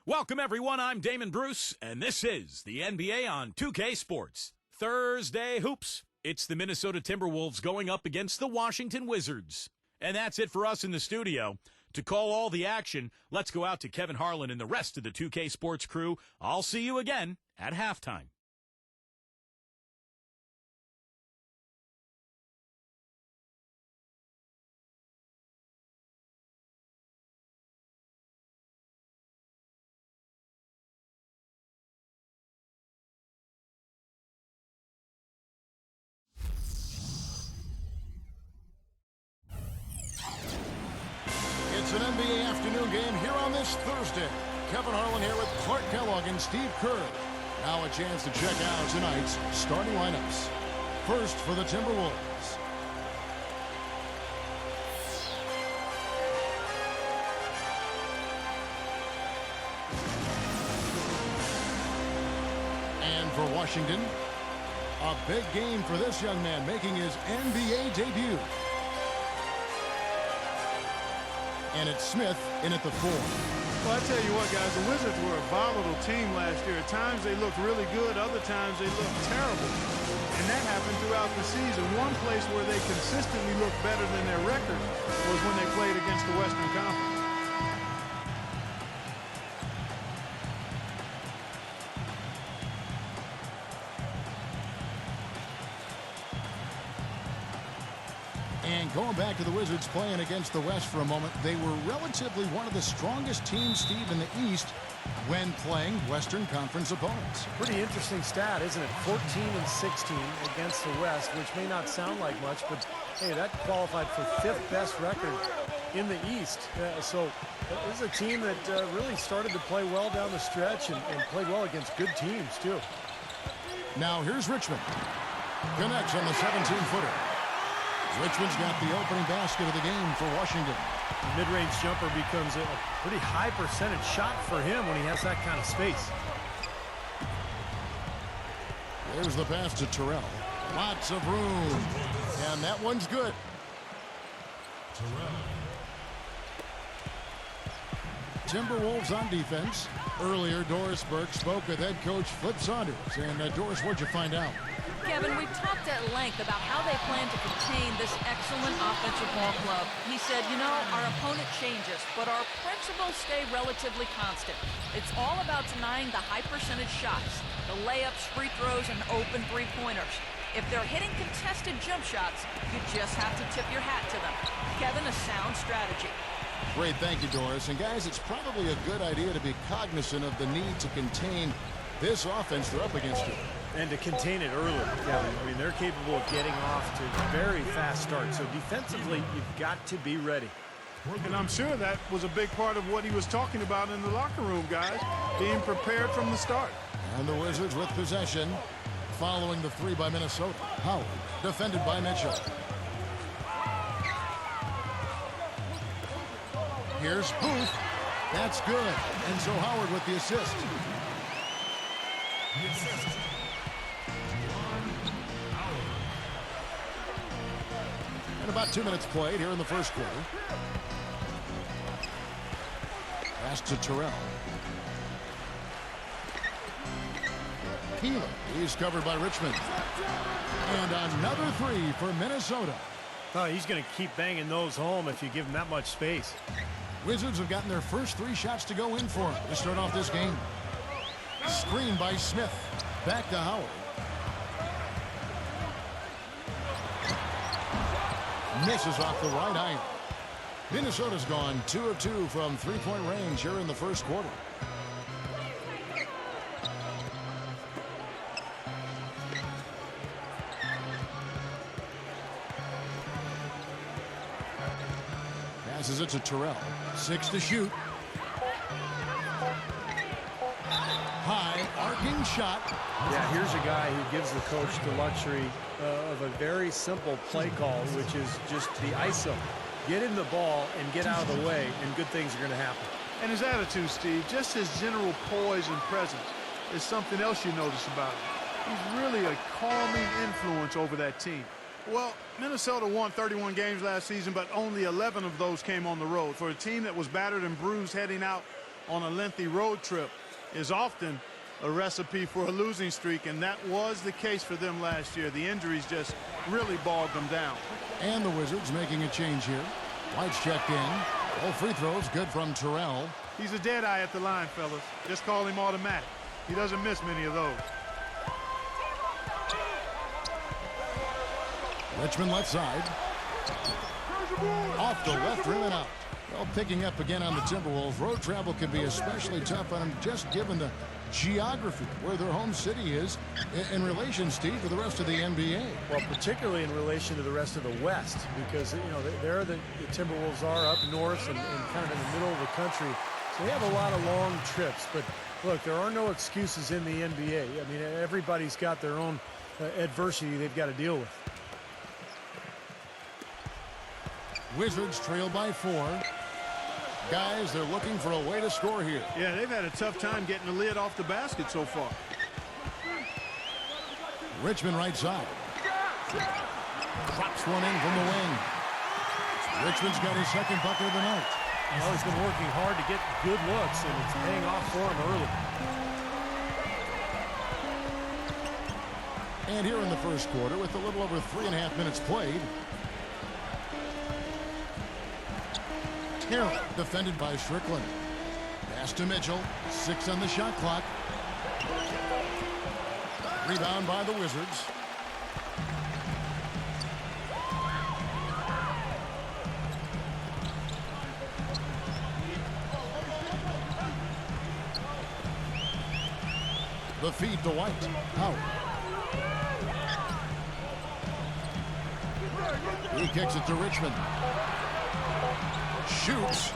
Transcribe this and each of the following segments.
Welcome, everyone. I'm Damon Bruce, and this is the NBA on 2K Sports. Thursday Hoops. It's the Minnesota Timberwolves going up against the Washington Wizards. And that's it for us in the studio. To call all the action, let's go out to Kevin Harlan and the rest of the 2K Sports crew. I'll see you again at halftime. It's an NBA afternoon game here on this Thursday. Kevin Harlan here with Clark Kellogg and Steve Kerr. Now a chance to check out tonight's starting lineups. First for the Timberwolves. And for Washington, a big game for this young man making his NBA debut. And it's Smith in at the 4. Well, I tell you what, guys, the Wizards were a volatile team last year. At times they looked really good, other times they looked terrible. And that happened throughout the season. One place where they consistently looked better than their record was when they played against the Western Conference. And going back to the Wizards playing against the West for a moment, they were relatively one of the strongest teams, Steve, in the East when playing Western Conference opponents. Pretty interesting stat, isn't it? 14-16 against the West, which may not sound like much, but hey, that qualified for 5th best record in the East. So this is a team that really started to play well down the stretch and played well against good teams, too. Now here's Richmond. Connects on the 17-footer. Richmond's got the opening basket of the game for Washington. The mid-range jumper becomes a pretty high percentage shot for him when he has that kind of space. There's the pass to Terrell. Lots of room. And that one's good. Timberwolves on defense. Earlier, Doris Burke spoke with head coach Flip Saunders. And Doris, what'd you find out? Kevin, we've talked at length about how they plan to contain this excellent offensive ball club. He said, you know, our opponent changes, but our principles stay relatively constant. It's all about denying the high percentage shots, the layups, free throws, and open three-pointers. If they're hitting contested jump shots, you just have to tip your hat to them. Kevin, a sound strategy. Great, thank you, Doris. And guys, it's probably a good idea to be cognizant of the need to contain this offense they're up against it. And to contain it early, Kevin. I mean, they're capable of getting off to very fast starts. So defensively, you've got to be ready. And I'm sure that was a big part of what he was talking about in the locker room, guys. Being prepared from the start. And the Wizards with possession following the 3 by Minnesota. Howard, defended by Mitchell. Here's Booth. That's good. And so Howard with the assist. And about 2 minutes played here in the first quarter. Pass to Terrell. Keeler, he's covered by Richmond. And another 3 for Minnesota. Oh, he's going to keep banging those home if you give him that much space. Wizards have gotten their first 3 shots to go in for him to start off this game. Screen by Smith. Back to Howard. Misses off the right iron. Minnesota's gone 2 of 2 from 3-point range here in the first quarter. Passes it to Terrell. 6 to shoot. High arcing shot. Yeah, here's a guy who gives the coach the luxury of a very simple play call, which is just the ISO. Get him the ball and get out of the way, and good things are going to happen. And his attitude, Steve, just his general poise and presence is something else you notice about him. He's really a calming influence over that team. Well, Minnesota won 31 games last season, but only 11 of those came on the road. For a team that was battered and bruised heading out, on a lengthy road trip is often a recipe for a losing streak, and that was the case for them last year. The injuries just really bogged them down. And the Wizards making a change here. White's checked in. All free throws good from Terrell. He's a dead eye at the line, fellas. Just call him automatic. He doesn't miss many of those. Richmond left side. Off the left rim and out. Well, picking up again on the Timberwolves. Road travel can be especially tough on them, just given the geography where their home city is in relation, Steve, to the rest of the NBA. Well, particularly in relation to the rest of the West, because, you know, there the Timberwolves are up north and kind of in the middle of the country. So they have a lot of long trips. But, look, there are no excuses in the NBA. I mean, everybody's got their own adversity they've got to deal with. Wizards trail by 4. Guys, they're looking for a way to score here. Yeah, they've had a tough time getting the lid off the basket so far. Richmond right side. Drops one in from the wing. Richmond's got his second bucket of the night. Well, he's been working hard to get good looks, and it's paying off for him early. And here in the first quarter, with a little over 3.5 minutes played, Carroll defended by Strickland. Pass to Mitchell. 6 on the shot clock. Rebound by the Wizards. The feed to White. Howard. He kicks it to Richmond. Shoots.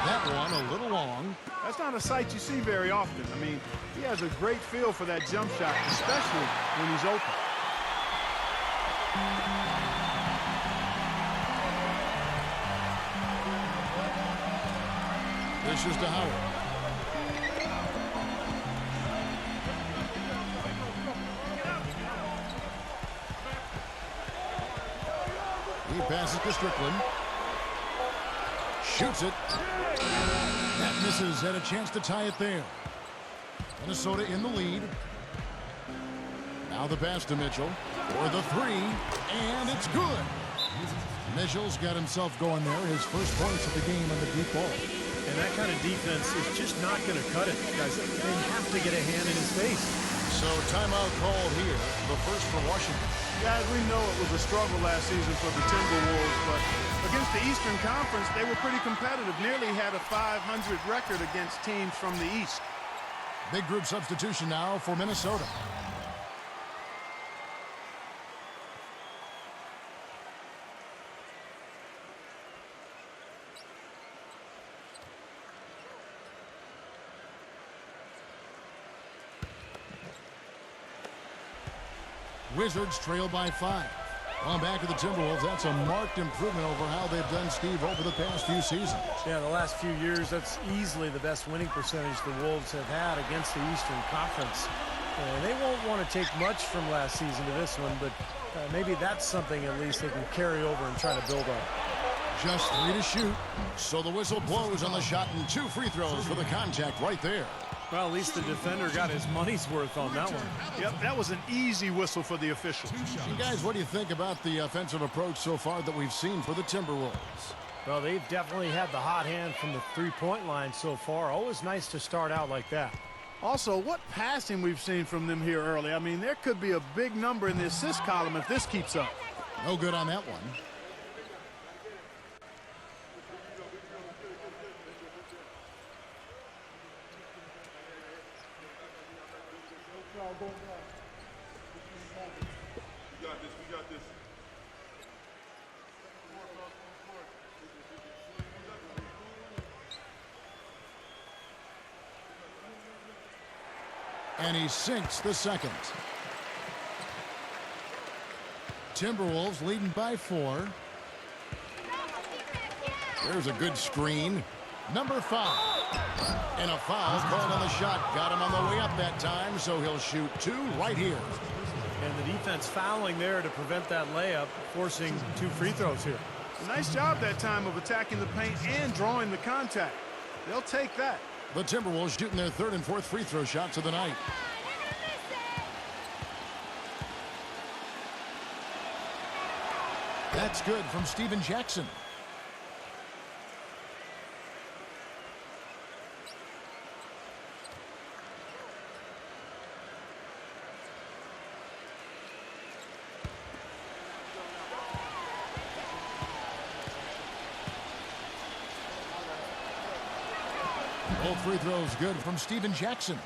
That one a little long. That's not a sight you see very often. I mean, he has a great feel for that jump shot, especially when he's open. This is to Howard. He passes to Strickland. Shoots it. That misses. Had a chance to tie it there. Minnesota in the lead. Now the pass to Mitchell for the 3, and it's good. Mitchell's got himself going there. His first points of the game on the deep ball. And that kind of defense is just not going to cut it, guys. They have to get a hand in his face. So timeout called here. The first for Washington. Guys, we know it was a struggle last season for the Timberwolves, but against the Eastern Conference, they were pretty competitive. Nearly had a 500 record against teams from the East. Big group substitution now for Minnesota. Wizards trail by 5. On back to the Timberwolves. That's a marked improvement over how they've done, Steve, over the past few seasons. Yeah, the last few years, that's easily the best winning percentage the Wolves have had against the Eastern Conference. And they won't want to take much from last season to this one, but maybe that's something at least they can carry over and try to build on. Just 3 to shoot. So the whistle blows on the shot and 2 free throws for the contact right there. Well, at least the defender got his money's worth on that one. Yep, that was an easy whistle for the officials. And guys, what do you think about the offensive approach so far that we've seen for the Timberwolves? Well, they've definitely had the hot hand from the three-point line so far. Always nice to start out like that. Also, what passing we've seen from them here early. I mean, there could be a big number in the assist column if this keeps up. No good on that one. We got this. And he sinks the second. Timberwolves leading by 4. There's a good screen. Number 5. And a foul called on the shot. Got him on the way up that time, so he'll shoot 2 right here. And the defense fouling there to prevent that layup, forcing 2 free throws here. Nice job that time of attacking the paint and drawing the contact. They'll take that. The Timberwolves shooting their third and fourth free throw shots of the night. That's good from Steven Jackson. Both free throws good from Steven Jackson.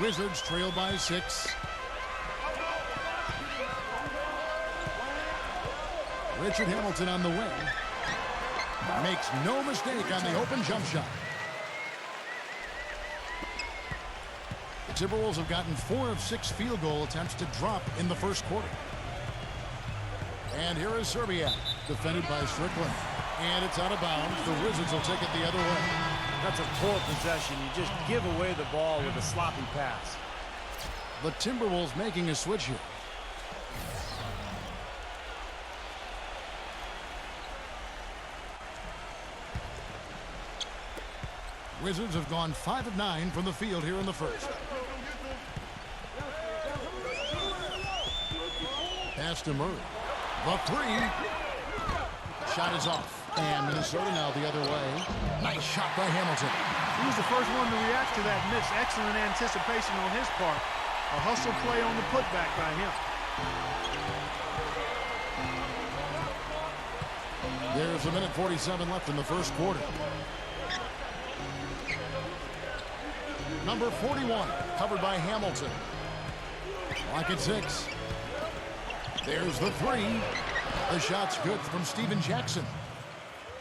Wizards trail by 6. Richard Hamilton on the wing. Makes no mistake on the open jump shot. The Timberwolves have gotten 4 of 6 field goal attempts to drop in the first quarter. And here is Serbia, defended by Strickland. And it's out of bounds. The Wizards will take it the other way. That's a poor possession. You just give away the ball with a sloppy pass. The Timberwolves making a switch here. Wizards have gone 5 of 9 from the field here in the first. Pass to Murray. The 3. Shot is off. And Minnesota now the other way. Nice shot by Hamilton. He was the first one to react to that miss. Excellent anticipation on his part. A hustle play on the putback by him. There's a minute 47 left in the first quarter. Number 41, covered by Hamilton. Clock at 6. There's the 3. The shot's good from Steven Jackson.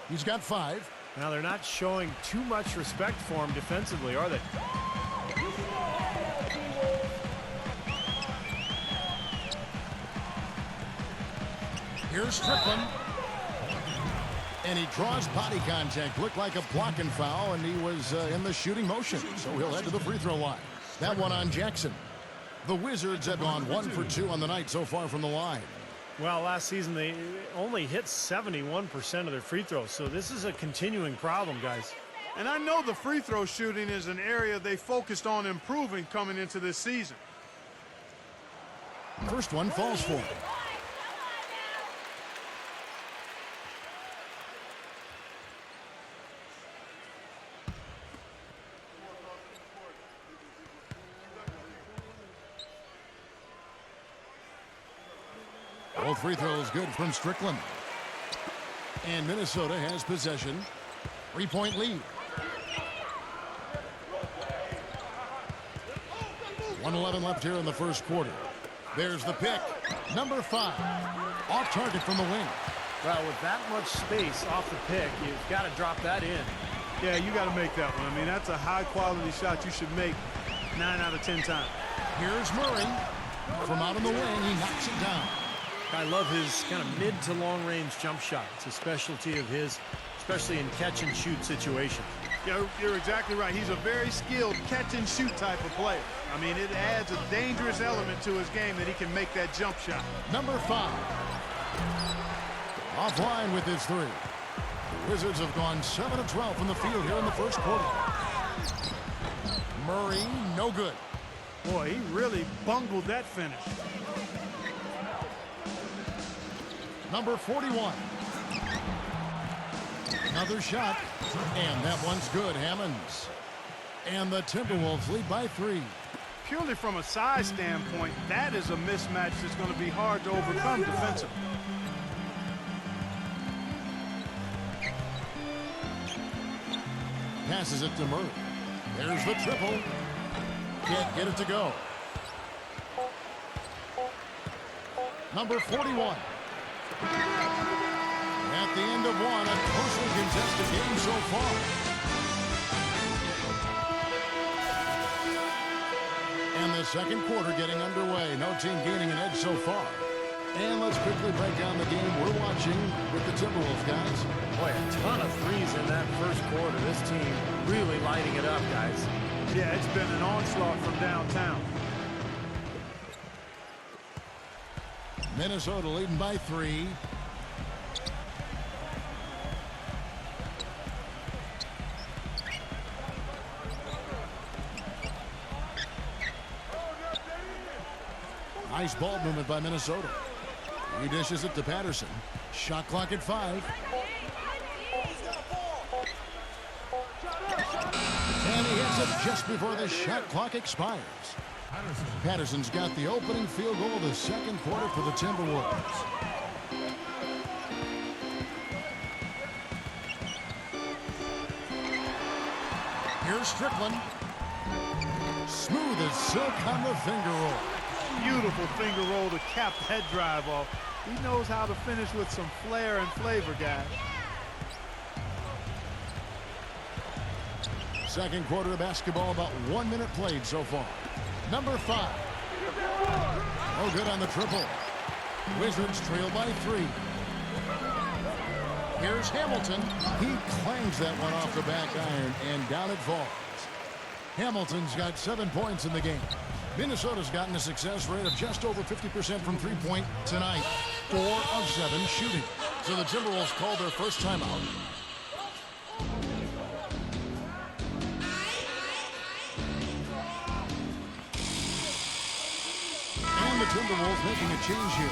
He's got 5. Now they're not showing too much respect for him defensively, are they? Here's Strickland. And he draws body contact. Looked like a blocking foul, and he was in the shooting motion. So he'll head to the free throw line. That one on Jackson. The Wizards have gone 1 for 2 on the night so far from the line. Well, last season they only hit 71% of their free throws, so this is a continuing problem, guys. And I know the free throw shooting is an area they focused on improving coming into this season. First one falls for him. Both free throws good from Strickland. And Minnesota has possession. 3-point lead. 1:11 left here in the first quarter. There's the pick. Number 5. Off target from the wing. Well, with that much space off the pick, you've got to drop that in. Yeah, you got to make that one. I mean, that's a high-quality shot you should make 9 out of 10 times. Here's Murray. From out on the wing, he knocks it down. I love his kind of mid to long range jump shot. It's a specialty of his, especially in catch and shoot situations. Yeah, you're exactly right. He's a very skilled catch and shoot type of player. I mean, it adds a dangerous element to his game that he can make that jump shot. Number 5. Offline with his 3. The Wizards have gone 7 of 12 from the field here in the first quarter. Murray, no good. Boy, he really bungled that finish. Number 41. Another shot. And that one's good, Hammonds. And the Timberwolves lead by 3. Purely from a size standpoint, that is a mismatch that's going to be hard to overcome defensively. Passes it to Murray. There's the triple. Can't get it to go. Number 41. At the end of one, a closely contested game so far. And the second quarter getting underway. No team gaining an edge so far. And let's quickly break down the game we're watching with the Timberwolves, guys. Boy, a ton of threes in that first quarter. This team really lighting it up, guys. Yeah, it's been an onslaught from downtown. Minnesota leading by 3. Nice ball movement by Minnesota. He dishes it to Patterson. Shot clock at 5. And he hits it just before the shot clock expires. Patterson's got the opening field goal of the second quarter for the Timberwolves. Here's Strickland. Smooth as silk on the finger roll. Beautiful finger roll to cap that drive off. He knows how to finish with some flair and flavor, guys. Second quarter of basketball, about 1 minute played so far. Number 5. Oh, good on the triple. Wizards trail by 3. Here's Hamilton. He clangs that one off the back iron, and down it falls. Hamilton's got 7 points in the game. Minnesota's gotten a success rate of just over 50% from three-point tonight. 4 of 7 shooting. So the Timberwolves called their first timeout. And the Timberwolves making a change here.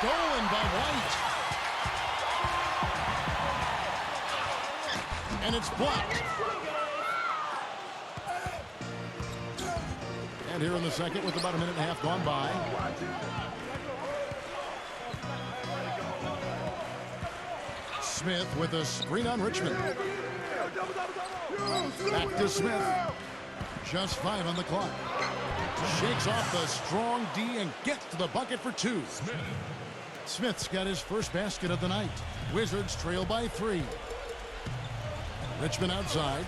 Stolen by White. And it's blocked. And here in the second with about a minute and a half gone by. Smith with a screen on Richmond. Back to Smith. Just 5 on the clock. Shakes off the strong D and gets to the bucket for 2. Smith's got his first basket of the night. Wizards trail by 3. Richmond outside.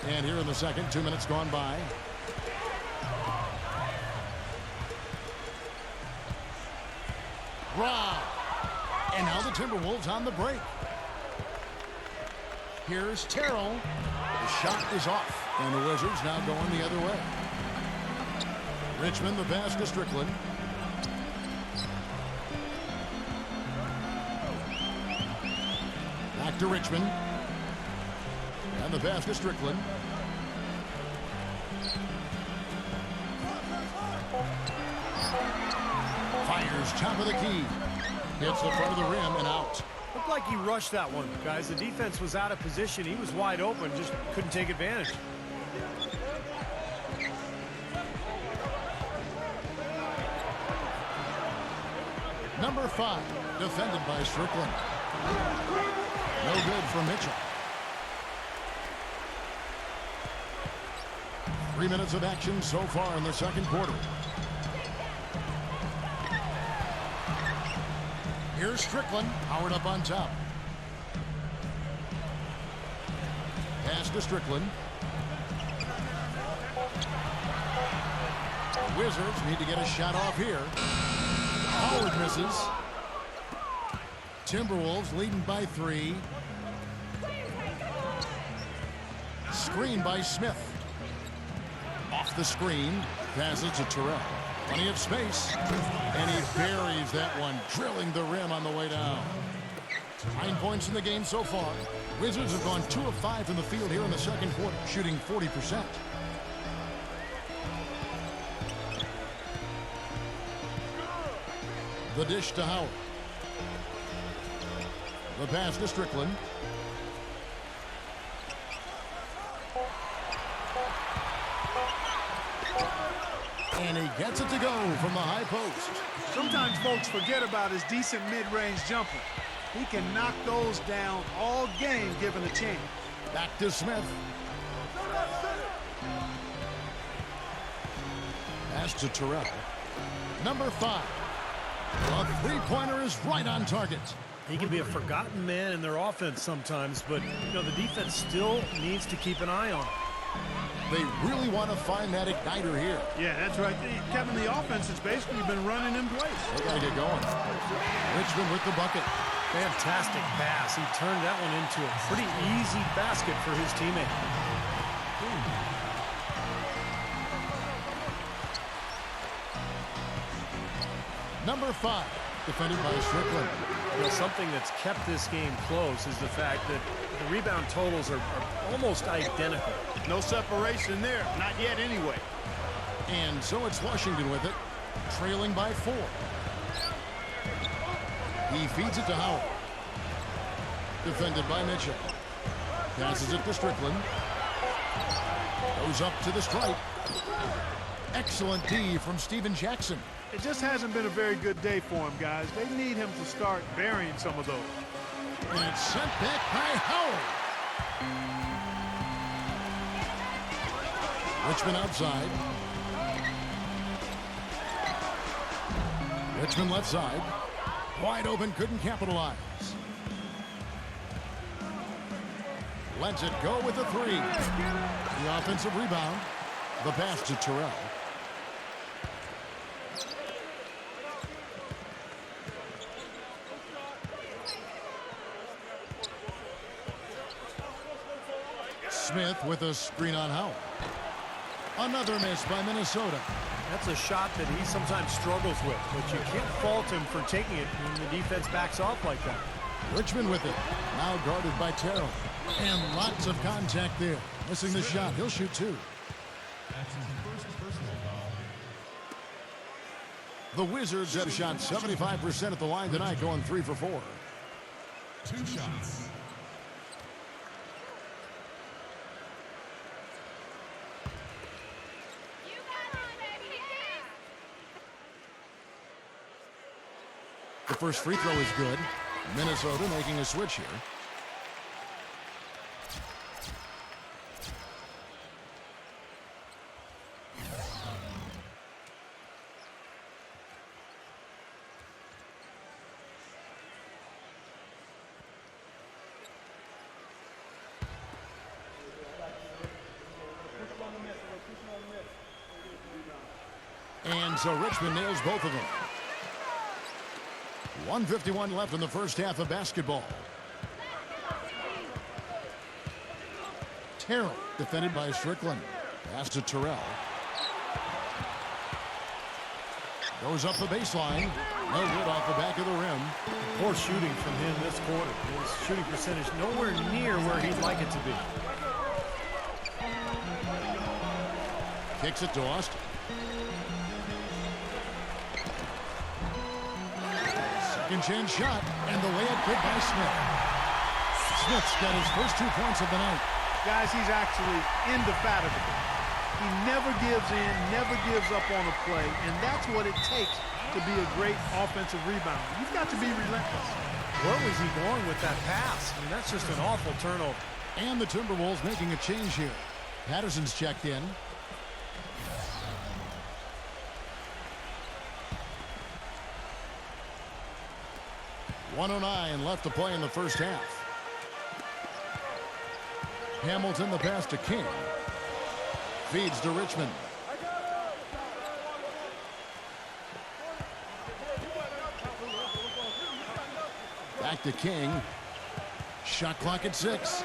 And here in the second, 2 minutes gone by. Rob. And now the Timberwolves on the break. Here's Terrell. The shot is off. And the Wizards now going the other way. Richmond, the pass to Strickland. Back to Richmond. And the pass to Strickland. Fires top of the key. Hits the front of the rim and out. Looked like he rushed that one, guys. The defense was out of position. He was wide open, just couldn't take advantage. Number 5, defended by Strickland. No good for Mitchell. 3 minutes of action so far in the second quarter. Here's Strickland, powered up on top. Pass to Strickland. The Wizards need to get a shot off here. Howard misses. Timberwolves leading by 3. Screen by Smith. Off the screen. Passes to Terrell. Plenty of space. And he buries that one, drilling the rim on the way down. 9 points in the game so far. Wizards have gone 2 of 5 from the field here in the second quarter, shooting 40%. The dish to Howard. The pass to Strickland. And he gets it to go from the high post. Sometimes folks forget about his decent mid-range jumper. He can knock those down all game given a chance. Back to Smith. Pass to Terrell. Number 5. A three-pointer is right on target. He can be a forgotten man in their offense sometimes, but, you know, the defense still needs to keep an eye on him. They really want to find that igniter here. Yeah, that's right. Kevin, the offense has basically been running in place. They got to get going. Richmond with the bucket. Fantastic pass. He turned that one into a pretty easy basket for his teammate. Number 5, defended by Strickland. You know, something that's kept this game close is the fact that the rebound totals are almost identical. No separation there. Not yet anyway. And so it's Washington with it, trailing by 4. He feeds it to Howard. Defended by Mitchell. Passes it to Strickland. Goes up to the stripe. Excellent D from Steven Jackson. It just hasn't been a very good day for him, guys. They need him to start burying some of those. And it's sent back by Howard. Richmond outside. Richmond left side. Wide open, couldn't capitalize. Lets it go with the 3. The offensive rebound. The pass to Terrell. Smith with a screen on Howard. Another miss by Minnesota. That's a shot that he sometimes struggles with, but you can't fault him for taking it when the defense backs off like that. Richmond with it. Now guarded by Terrell. And lots of contact there. Missing the shot. He'll shoot 2. The Wizards have shot 75% at the line tonight, going 3 for 4. 2 shots. The first free throw is good. Minnesota making a switch here. And so Richmond nails both of them. 1:51 left in the first half of basketball. Terrell, defended by Strickland. Pass to Terrell. Goes up the baseline. No good off the back of the rim. Poor shooting from him this quarter. His shooting percentage nowhere near where he'd like it to be. Kicks it to Austin. Second chance shot, and the layup good by Smith. Smith's got his first 2 points of the night. Guys, he's actually indefatigable. He never gives in, never gives up on a play, and that's what it takes to be a great offensive rebounder. You've got to be relentless. Where was he going with that pass? I mean, that's just an awful turnover. And the Timberwolves making a change here. Patterson's checked in. .109 left to play in the first half. Hamilton the pass to King. Feeds to Richmond. Back to King. Shot clock at 6.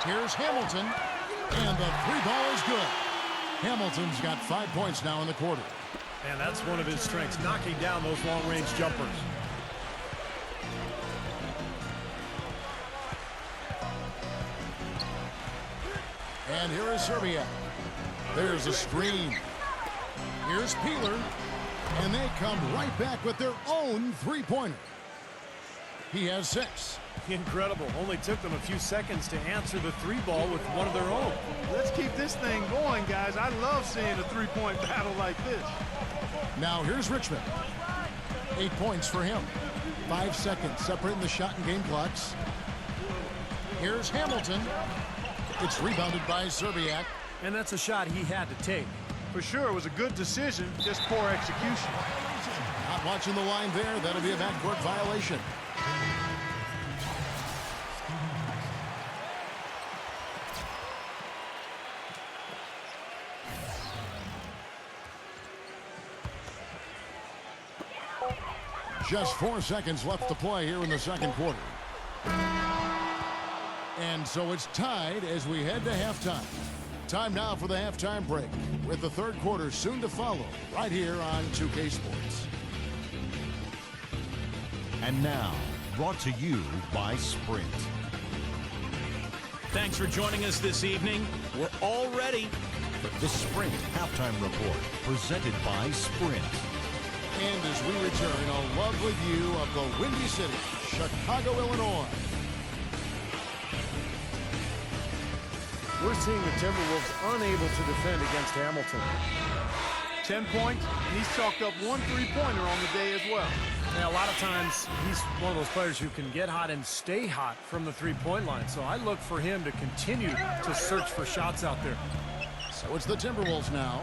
Here's Hamilton. And the 3-ball is good. Hamilton's got 5 points now in the quarter. And that's one of his strengths, knocking down those long-range jumpers. And here is Serbia. There's a screen. Here's Peeler. And they come right back with their own 3-pointer. He has 6. Incredible. Only took them a few seconds to answer the 3-ball with one of their own. Let's keep this thing going, guys. I love seeing a 3-point battle like this. Now here's Richmond. 8 points for him. 5 seconds separating the shot and game clocks. Here's Hamilton. It's rebounded by Serbiak. And that's a shot he had to take. For sure, it was a good decision, just poor execution. Not watching the line there. That'll be a backcourt violation. Just 4 seconds left to play here in the second quarter. And so it's tied as we head to halftime. Time now for the halftime break, with the third quarter soon to follow, right here on 2K Sports. And now, brought to you by Sprint. Thanks for joining us this evening. We're all ready. The Sprint Halftime Report, presented by Sprint. And as we return, a lovely view of the Windy City, Chicago, Illinois. We're seeing the Timberwolves unable to defend against Hamilton. 10 points, and he's chalked up 1 3-pointer on the day as well. Yeah, a lot of times he's one of those players who can get hot and stay hot from the three-point line. So I look for him to continue to search for shots out there. So it's the Timberwolves now.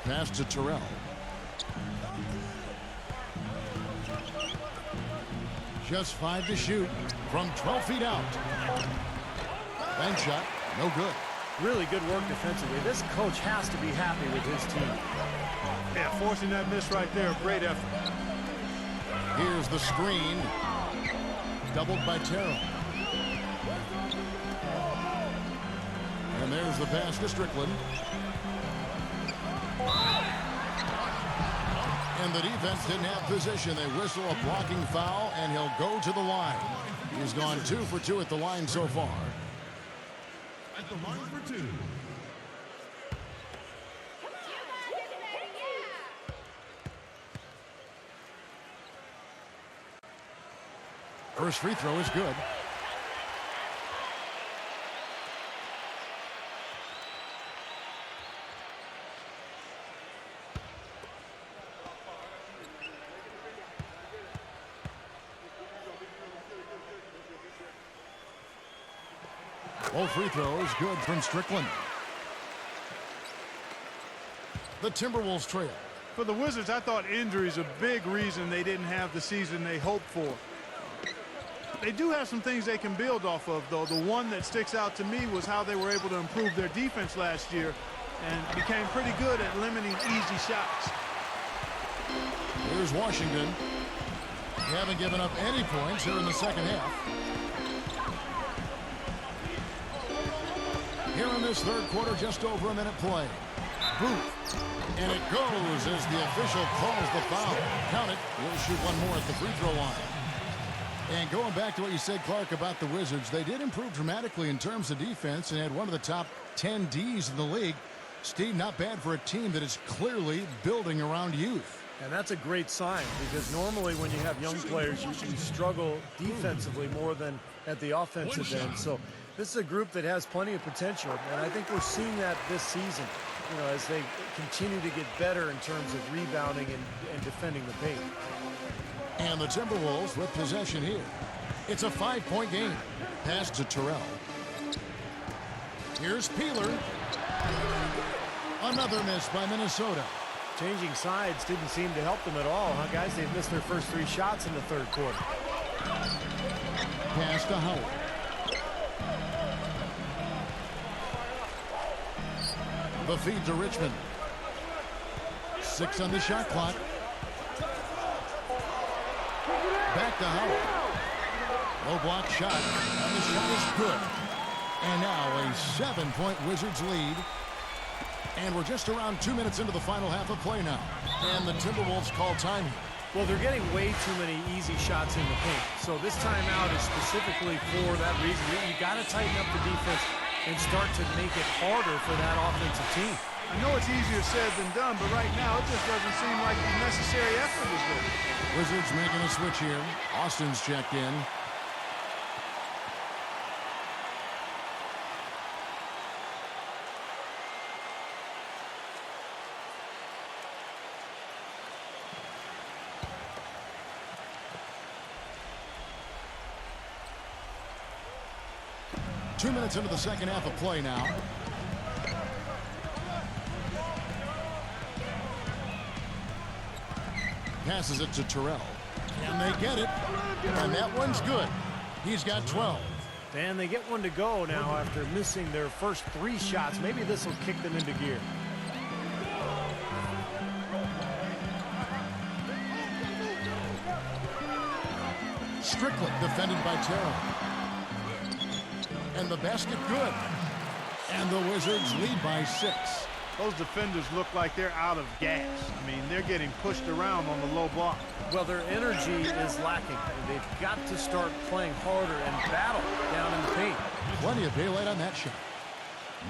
Pass to Terrell. Just 5 to shoot from 12 feet out. Bank shot, no good. Really good work defensively. This coach has to be happy with his team. Yeah, forcing that miss right there, great effort. Here's the screen. Doubled by Terrell. And there's the pass to Strickland. And the defense didn't have position. They whistle a blocking foul, and he'll go to the line. He's gone 2 for 2 at the line so far. At the line for 2. First free throw is good. Both free throws good from Strickland. The Timberwolves trail. For the Wizards, I thought injuries a big reason they didn't have the season they hoped for. They do have some things they can build off of, though. The one that sticks out to me was how they were able to improve their defense last year and became pretty good at limiting easy shots. Here's Washington. They haven't given up any points here in the second half. Here in this third quarter, just over a minute play. Booth. And it goes as the official calls the foul. Count it. We'll shoot one more at the free throw line. And going back to what you said, Clark, about the Wizards, they did improve dramatically in terms of defense and had one of the top 10 Ds in the league. Steve, not bad for a team that is clearly building around youth. And that's a great sign, because normally when you have young players, you struggle defensively more than at the offensive end. So this is a group that has plenty of potential, and I think we're seeing that this season, you know, as they continue to get better in terms of rebounding and defending the paint. And the Timberwolves with possession here. It's a 5-point game. Pass to Terrell. Here's Peeler. Another miss by Minnesota. Changing sides didn't seem to help them at all, huh, guys? They've missed their first 3 shots in the third quarter. Pass to Howard. The feed to Richmond. 6 on the shot clock. Back to Howard. Low block shot, and the shot is good. And now a 7-point Wizards lead. And we're just around 2 minutes into the final half of play now. And the Timberwolves call time here. Well, they're getting way too many easy shots in the paint. So this timeout is specifically for that reason. You got to tighten up the defense and start to make it harder for that offensive team. I know it's easier said than done, but right now it just doesn't seem like the necessary effort is there. Wizards making a switch here. Austin's checked in. Two minutes into the second half of play now. Passes it to Terrell. Can they get it? And that one's good. He's got 12. And they get one to go now after missing their first 3 shots. Maybe this will kick them into gear. Strickland defended by Terrell. And the basket good. And the Wizards lead by 6. Those defenders look like they're out of gas. I mean, they're getting pushed around on the low block. Well, their energy is lacking. They've got to start playing harder and battle down in the paint. Plenty of daylight on that shot.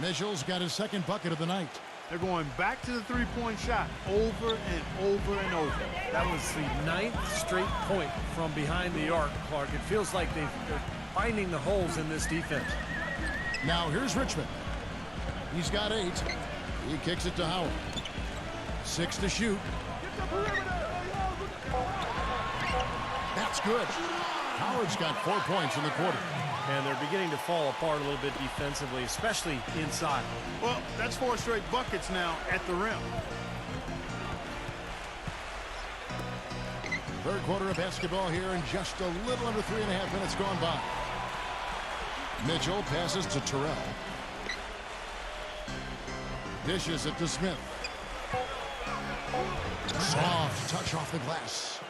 Mitchell's got his second bucket of the night. They're going back to the three-point shot over and over and over. That was the 9th straight point from behind the arc, Clark. It feels like they're finding the holes in this defense. Now here's Richmond. He's got 8. He kicks it to Howard. 6 to shoot. That's good. Howard's got 4 points in the quarter. And they're beginning to fall apart a little bit defensively, especially inside. Well, that's 4 straight buckets now at the rim. Third quarter of basketball here, and just a little under 3.5 minutes gone by. Mitchell passes to Terrell. Dishes it to Smith. Soft touch off the glass.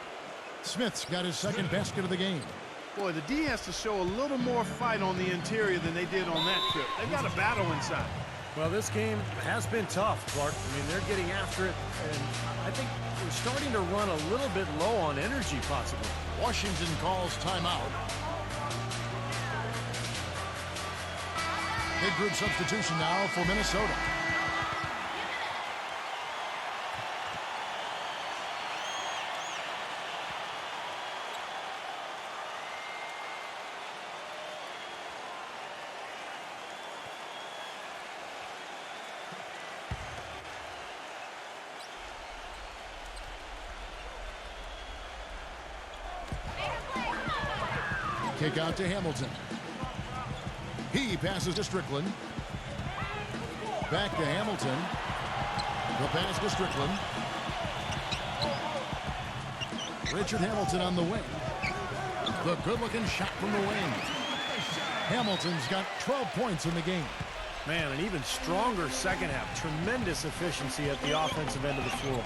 Smith's got his second basket of the game. Boy, the D has to show a little more fight on the interior than they did on that trip. They've got a battle inside. Well, this game has been tough, Clark. I mean, they're getting after it, and I think we're starting to run a little bit low on energy, possibly. Washington calls timeout. Big group substitution now for Minnesota. Kick out to Hamilton. He passes to Strickland. Back to Hamilton. The pass to Strickland. Richard Hamilton on the wing. The good-looking shot from the wing. Hamilton's got 12 points in the game. Man, an even stronger second half. Tremendous efficiency at the offensive end of the floor.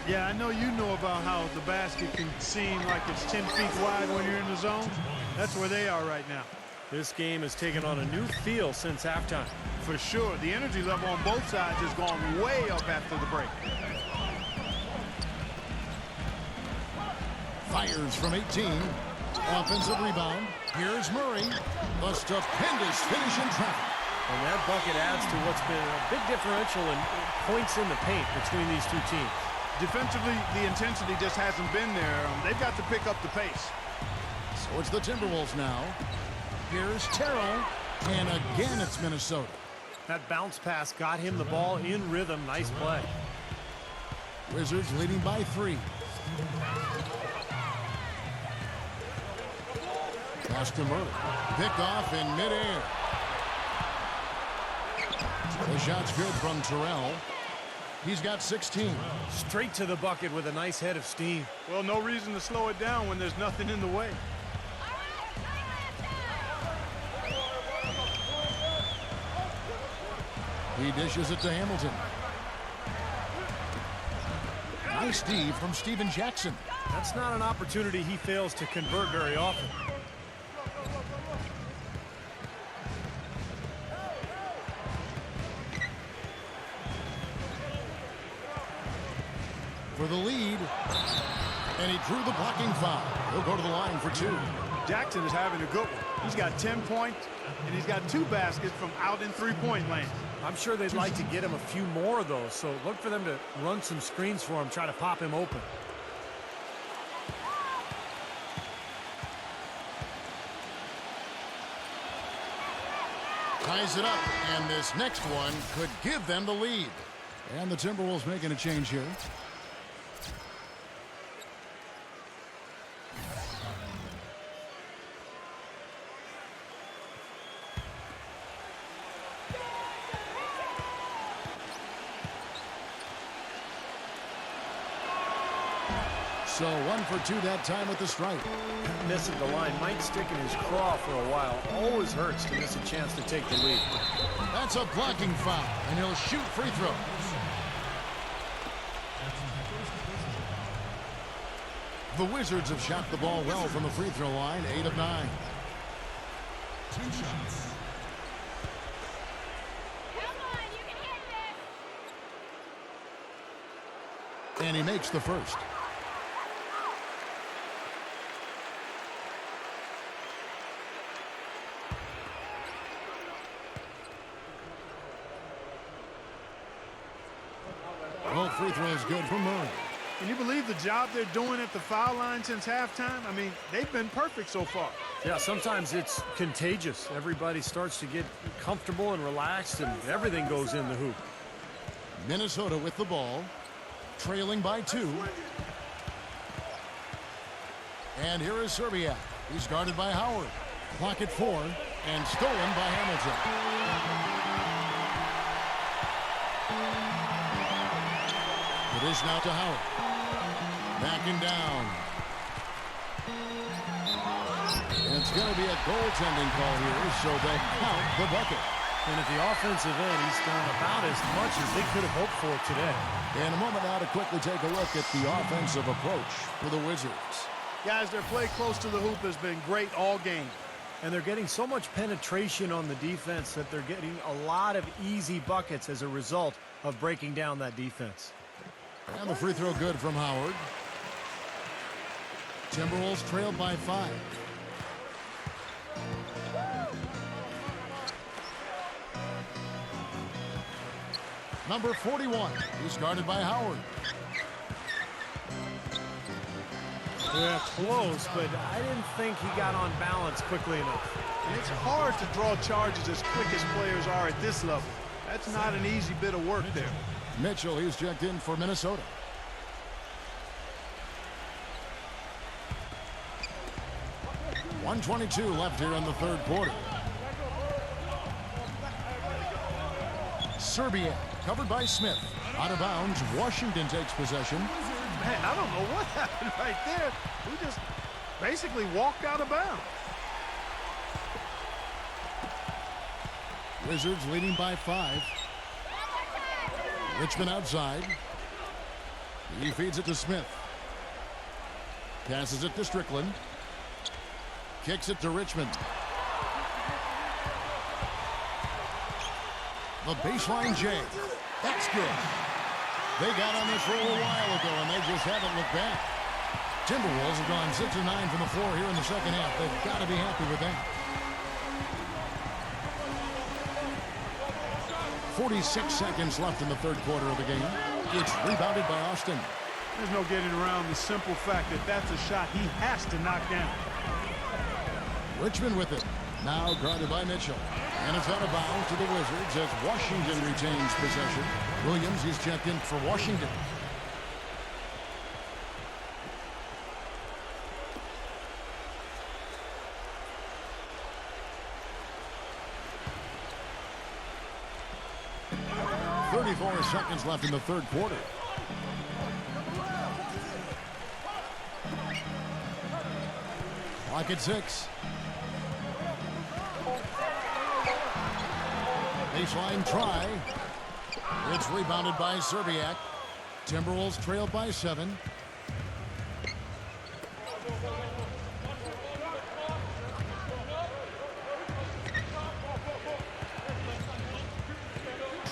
Yeah, I know you know about how the basket can seem like it's 10 feet wide when you're in the zone. That's where they are right now. This game has taken on a new feel since halftime. For sure, the energy level on both sides has gone way up after the break. Fires from 18. Offensive rebound. Here's Murray. The stupendous finish in traffic. And that bucket adds to what's been a big differential in points in the paint between these two teams. Defensively, the intensity just hasn't been there. They've got to pick up the pace. So it's the Timberwolves now. Here's Terrell. And again, it's Minnesota. That bounce pass got him the ball in rhythm. Nice play. Wizards leading by 3. Pass to Murray. Picked off in midair. The shot's good from Terrell. He's got 16. Straight to the bucket with a nice head of steam. Well, no reason to slow it down when there's nothing in the way. He dishes it to Hamilton. Nice D from Steven Jackson. That's not an opportunity he fails to convert very often. For the lead, and he drew the blocking foul. He'll go to the line for 2. Jackson is having a good one. He's got 10 points, and he's got 2 baskets from out in three-point land. I'm sure they'd like to get him a few more of those, so look for them to run some screens for him, try to pop him open. Ties it up, and this next one could give them the lead. And the Timberwolves making a change here. So 1 for 2 that time with the strike. Miss at the line might stick in his craw for a while. Always hurts to miss a chance to take the lead. That's a blocking foul, and he'll shoot free throws. The Wizards have shot the ball well from the free throw line, 8 of 9. 2 shots. And he makes the first. Both free throws good for Murray. Can you believe the job they're doing at the foul line since halftime? I mean, they've been perfect so far. Yeah, sometimes it's contagious. Everybody starts to get comfortable and relaxed, and everything goes in the hoop. Minnesota with the ball, trailing by 2. And here is Serbia. He's guarded by Howard. Clock at 4, and stolen by Hamilton. It is now to Howard. Backing down. And it's going to be a goaltending call here, so they'll count the bucket. And at the offensive end, he's done about as much as they could have hoped for today. In a moment now to quickly take a look at the offensive approach for the Wizards. Guys, their play close to the hoop has been great all game. And they're getting so much penetration on the defense that they're getting a lot of easy buckets as a result of breaking down that defense. And the free throw good from Howard. Timberwolves trailed by 5. Number 41, he's guarded by Howard. Yeah, close, but I didn't think he got on balance quickly enough. And it's hard to draw charges as quick as players are at this level. That's not an easy bit of work there. Mitchell, he's checked in for Minnesota. .122 left here in the third quarter. Serbia covered by Smith. Out of bounds, Washington takes possession. Man, I don't know what happened right there. We just basically walked out of bounds. Wizards leading by 5. Richmond outside. He feeds it to Smith. Passes it to Strickland. Kicks it to Richmond. The baseline J. That's good. They got on this roll a while ago, and they just haven't looked back. Timberwolves have gone 6 of 9 from the floor here in the second half. They've got to be happy with that. 46 seconds left in the third quarter of the game. It's rebounded by Austin. There's no getting around the simple fact that that's a shot he has to knock down. Richmond with it. Now guarded by Mitchell. And it's out of bounds to the Wizards as Washington retains possession. Williams is checked in for Washington. .34 seconds left in the third quarter. Clock at 6. Baseline try. It's rebounded by Serbiak. Timberwolves trail by 7.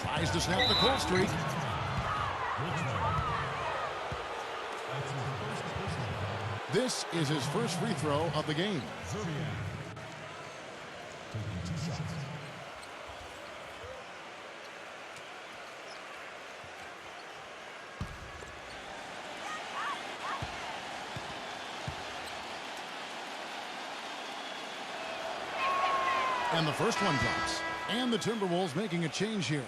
Tries to snap the cold streak. This is his first free throw of the game. And the first one drops. And the Timberwolves making a change here.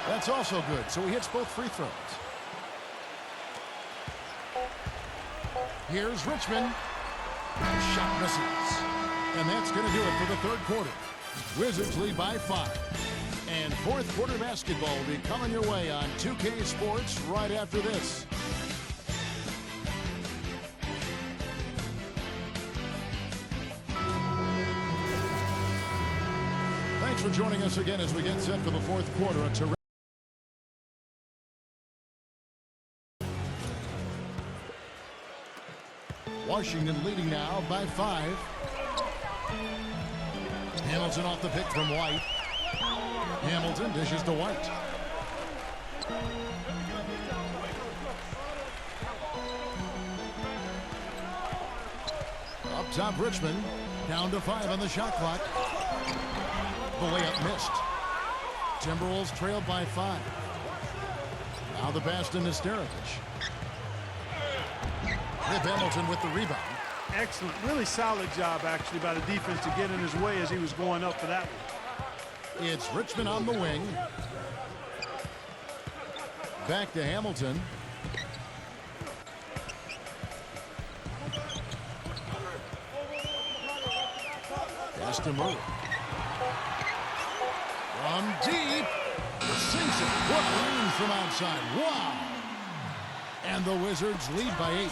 That's also good, so he hits both free throws. Here's Richmond. Shot misses. And that's going to do it for the third quarter. Wizards lead by 5. And fourth quarter basketball will be coming your way on 2K Sports right after this. Thanks for joining us again as we get set for the fourth quarter. Washington leading now by 5. Hamilton off the pick from White. Hamilton dishes to White. Up top, Richmond. Down to 5 on the shot clock. The layup missed. Timberwolves trailed by 5. Now the pass to Nesterovich. Rip Hamilton with the rebound. Excellent. Really solid job, actually, by the defense to get in his way as he was going up for that one. It's Richmond on the wing. Back to Hamilton. Pass to Murray. From deep. Sinks it. What range from outside. Wow. And the Wizards lead by 8.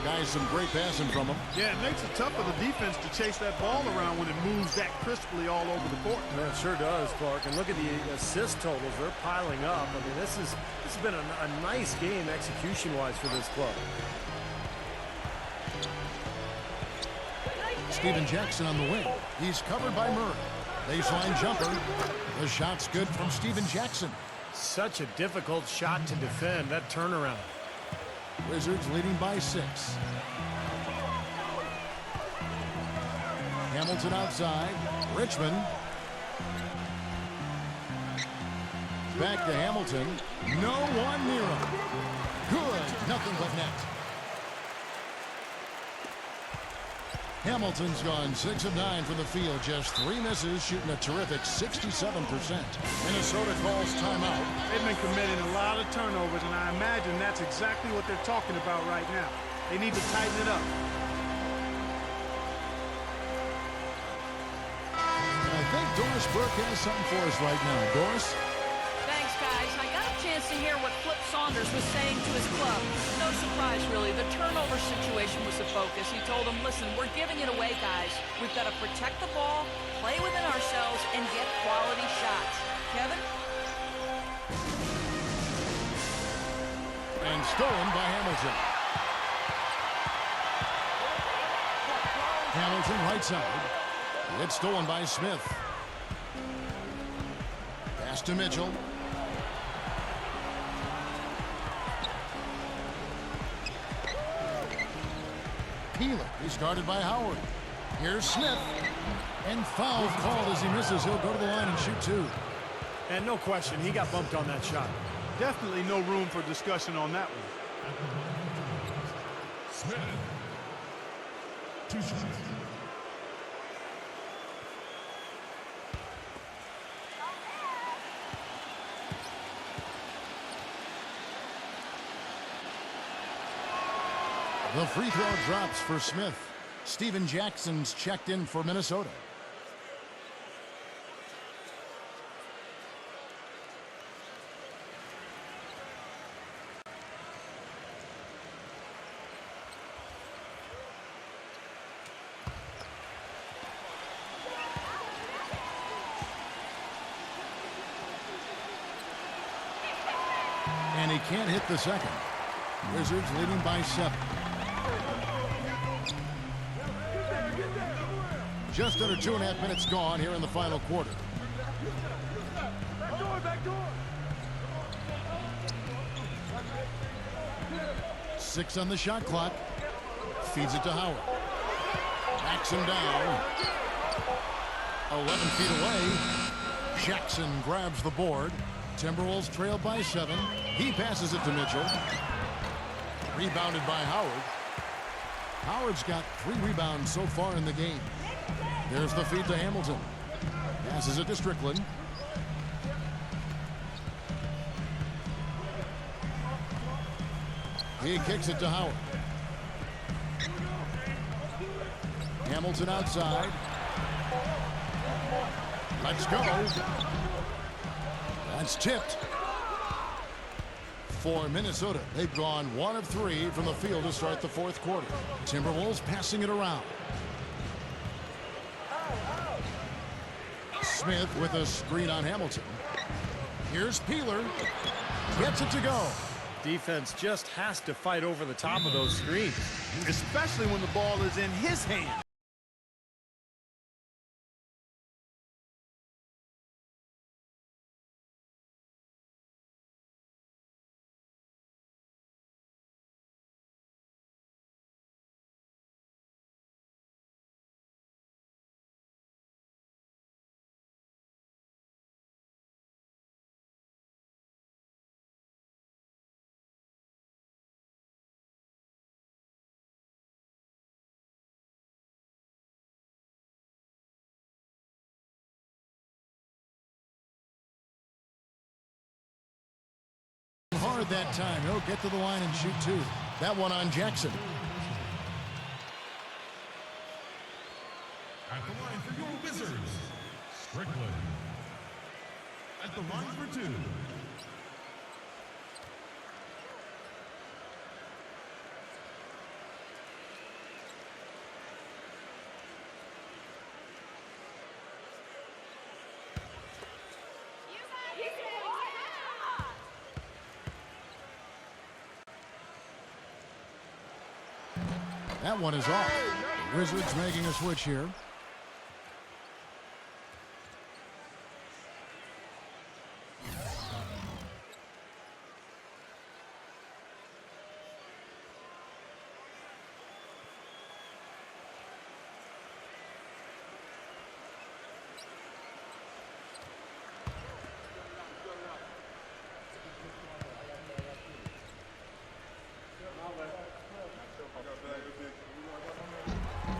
Guys, some great passing from them. Yeah, it makes it tough for the defense to chase that ball around when it moves that crisply all over the court. Yeah, it sure does, Clark. And look at the assist totals. They're piling up. I mean, this has been a nice game execution-wise for this club. Steven Jackson on the wing. He's covered by Murray. Baseline jumper. The shot's good from Steven Jackson. Such a difficult shot to defend, that turnaround. Wizards leading by 6. Hamilton outside. Richmond. Back to Hamilton. No one near him. Good. Nothing but net. Hamilton's gone 6 of 9 from the field. Just 3 misses, shooting a terrific 67%. Minnesota calls timeout. They've been committing a lot of turnovers, and I imagine that's exactly what they're talking about right now. They need to tighten it up. I think Doris Burke has something for us right now. Doris? Thanks, guys. I got a chance to hear what Flip Saunders was saying to his club. No surprise, really. The turnover situation was the focus. He told them, listen, we're giving it away, guys. We've got to protect the ball, play within ourselves, and get quality shots. Kevin? And stolen by Hamilton. Hamilton right side. It's stolen by Smith. Pass to Mitchell. Peeler. He's guarded by Howard. Here's Smith. And foul called as he misses. He'll go to the line and shoot 2. And no question, he got bumped on that shot. Definitely no room for discussion on that one. Smith. 2 shots. The free throw drops for Smith. Steven Jackson's checked in for Minnesota. And he can't hit the second. Wizards leading by 7. Just under 2.5 minutes gone here in the final quarter. Back door. 6 on the shot clock. Feeds it to Howard. Backs him down. 11 feet away. Jackson grabs the board. Timberwolves trail by 7. He passes it to Mitchell. Rebounded by Howard. Howard's got 3 rebounds so far in the game. There's the feed to Hamilton. Passes it to Strickland. He kicks it to Howard. Hamilton outside. Let's go. That's tipped. For Minnesota, they've gone 1 of 3 from the field to start the fourth quarter. Timberwolves passing it around. Smith with a screen on Hamilton. Here's Peeler. Gets it to go. Defense just has to fight over the top of those screens. Especially when the ball is in his hand. Hard that time. He'll get to the line and shoot 2. That one on Jackson. At the line for your Wizards, Strickland. At the line for 2. That one is off. The Wizards making a switch here.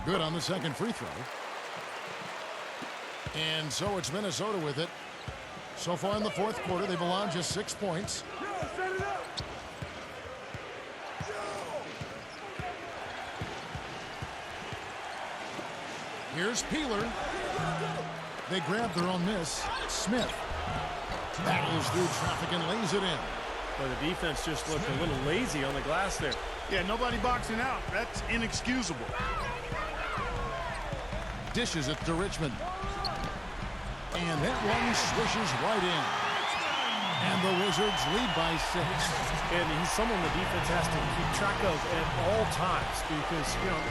Good on the second free throw. And so it's Minnesota with it. So far in the fourth quarter, they've allowed just 6 points. Here's Peeler. They grab their own miss. Smith battles through traffic and lays it in. But the defense just looked a little lazy on the glass there. Yeah, nobody boxing out. That's inexcusable. Dishes it to Richmond. And that one swishes right in. And the Wizards lead by 6. And he's someone the defense has to keep track of at all times because, you know,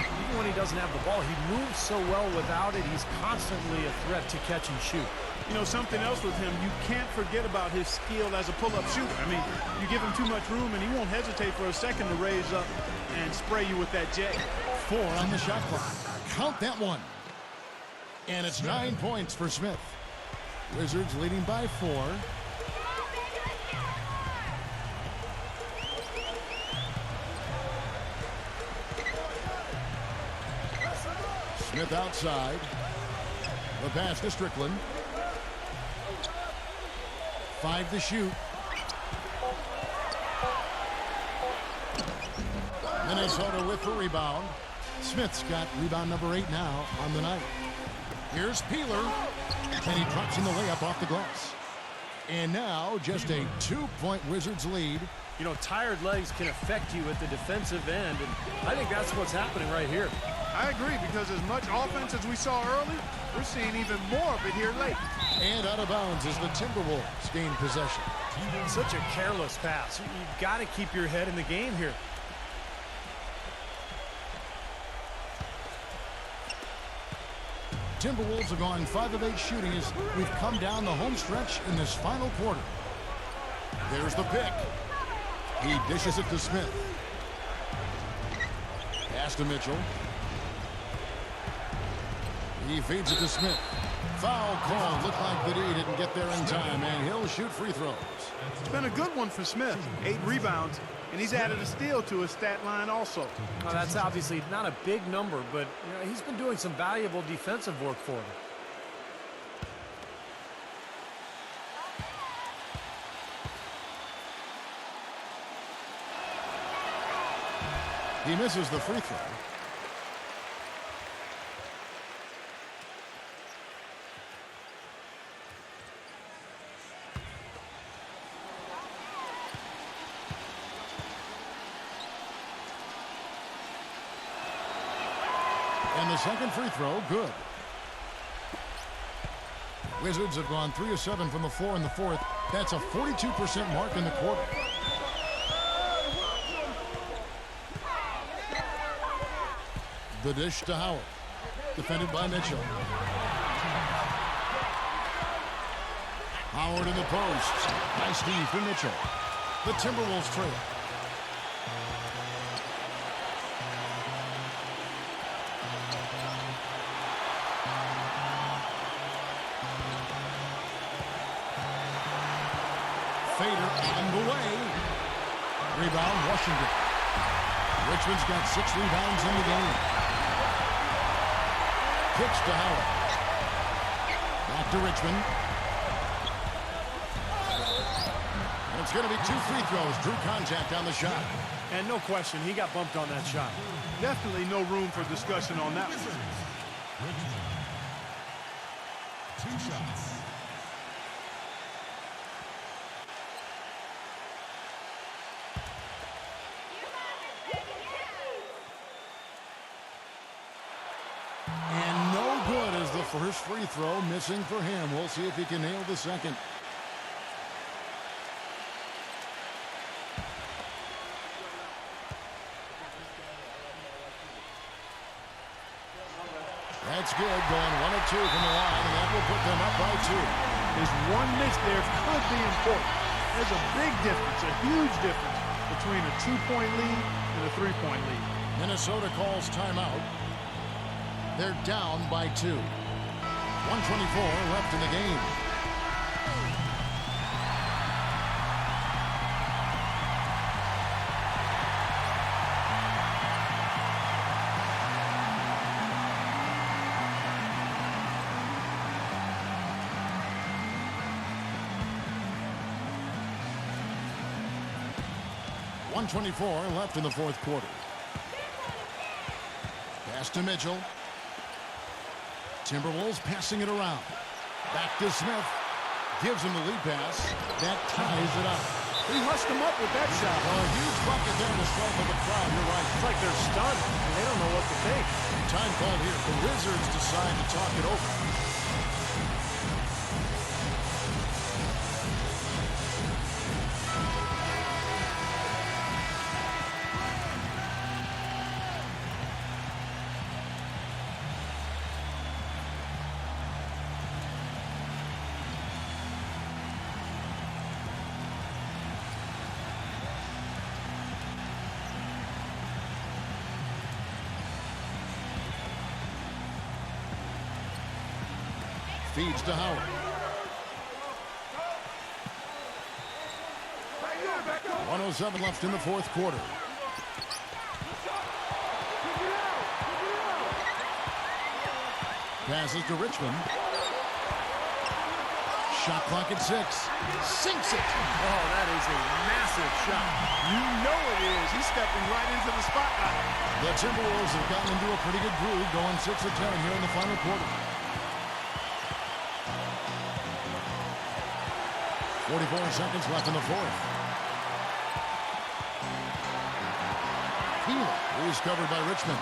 even when he doesn't have the ball, he moves so well without it. He's constantly a threat to catch and shoot. You know, something else with him, you can't forget about his skill as a pull-up shooter. I mean, you give him too much room and he won't hesitate for a second to raise up and spray you with that J. 4 on the shot clock. Count that one. And it's 9 points for Smith. Wizards leading by 4. Smith outside. The pass to Strickland. 5 to shoot. Minnesota with the rebound. Smith's got rebound number 8 now on the night. Here's Peeler. And he drops in the layup off the glass. And now just a 2-point Wizards lead. You know, tired legs can affect you at the defensive end, and I think that's what's happening right here. I agree, because as much offense as we saw early, we're seeing even more of it here late. And out of bounds as the Timberwolves gain possession. Such a careless pass. You've got to keep your head in the game here. Timberwolves have gone 5 of 8 shooting as we've come down the home stretch in this final quarter. There's the pick. He dishes it to Smith. Pass to Mitchell. He feeds it to Smith. Foul call. Looked like the D didn't get there in time, and he'll shoot free throws. It's been a good one for Smith. 8 rebounds, and he's added a steal to his stat line also. Well, that's obviously not a big number, but you know, he's been doing some valuable defensive work for them. He misses the free throw. second free throw, good. Wizards have gone 3 of 7 from the floor in the fourth. That's a 42% mark in the quarter. The dish to Howard. Defended by Mitchell. Howard in the post. Nice D for Mitchell. The Timberwolves trail. Fader on the way. Rebound, Washington. Richmond's got 6 rebounds in the game. Pitch to Howard. Back to Richmond. And it's going to be 2 free throws. Drew contact on the shot. And no question, he got bumped on that shot. Definitely no room for discussion on that one. Richmond. 2 shots. And no good as the first free throw missing for him. We'll see if he can nail the second. That's good, going 1 of 2 from the line, and that will put them up by 2. His one miss there could be important. There's a big difference, a huge difference between a 2-point lead and a 3-point lead. Minnesota calls timeout. They're down by 2. 1:24 left in the game. .24 left in the fourth quarter. Pass to Mitchell. Timberwolves passing it around. Back to Smith. Gives him the lead pass. That ties it up. He hushed him up with that shot. Well, a huge bucket there to start with the crowd. You're right. It's like they're stunned. They don't know what to think. Time called here. The Wizards decide to talk it over. Feeds to Howard. .107 left in the fourth quarter. Passes to Richmond. Shot clock at 6. Sinks it. Oh, that is a massive shot. You know it is. He's stepping right into the spotlight. The Timberwolves have gotten into a pretty good groove, going 6 of 10 here in the final quarter. 44 seconds left in the fourth. Healy is covered by Richmond.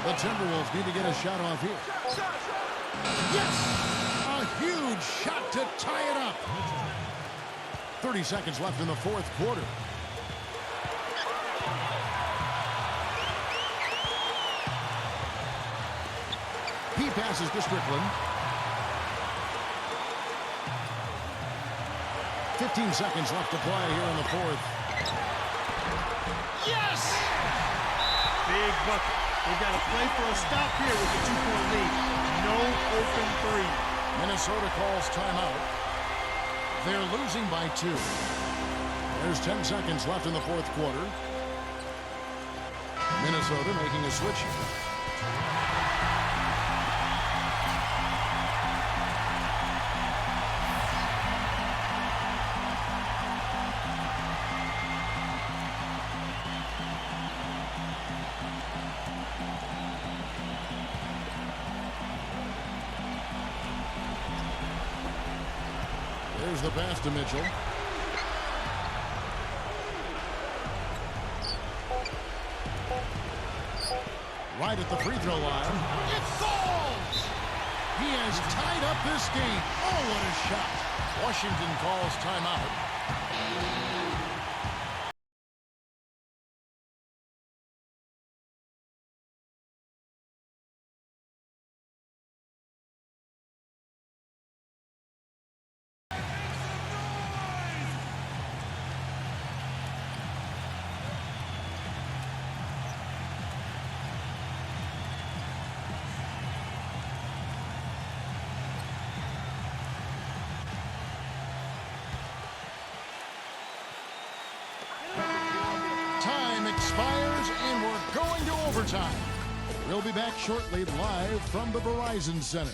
The Timberwolves need to get a shot off here. Yes! A huge shot to tie it up. 30 seconds left in the fourth quarter. He passes to Strickland. 15 seconds left to play here in the fourth. Yes! Big bucket. They got to play for a stop here with the 2-point lead. No open three. Minnesota calls timeout. They're losing by 2. There's 10 seconds left in the fourth quarter. Minnesota making a switch. There's the pass to Mitchell. right at the free throw line. It falls! He has tied up this game. Oh, what a shot. Washington calls timeout. Time expires, and we're going to overtime. We'll be back shortly live from the Verizon Center.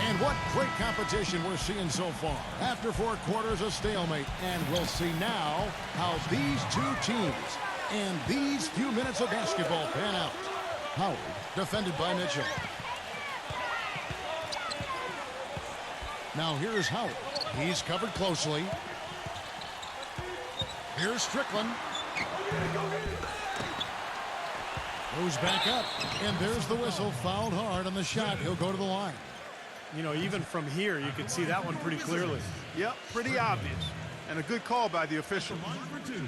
And what great competition we're seeing so far. After 4 quarters, a stalemate. And we'll see now how these two teams and these few minutes of basketball pan out. Howard, defended by Mitchell. Now here's Howard. He's covered closely. Here's Strickland. Goes back up, and there's the whistle. Fouled hard on the shot. He'll go to the line. You know, even from here, you could see that one pretty clearly. Yep, pretty obvious. And a good call by the official. Line for 2.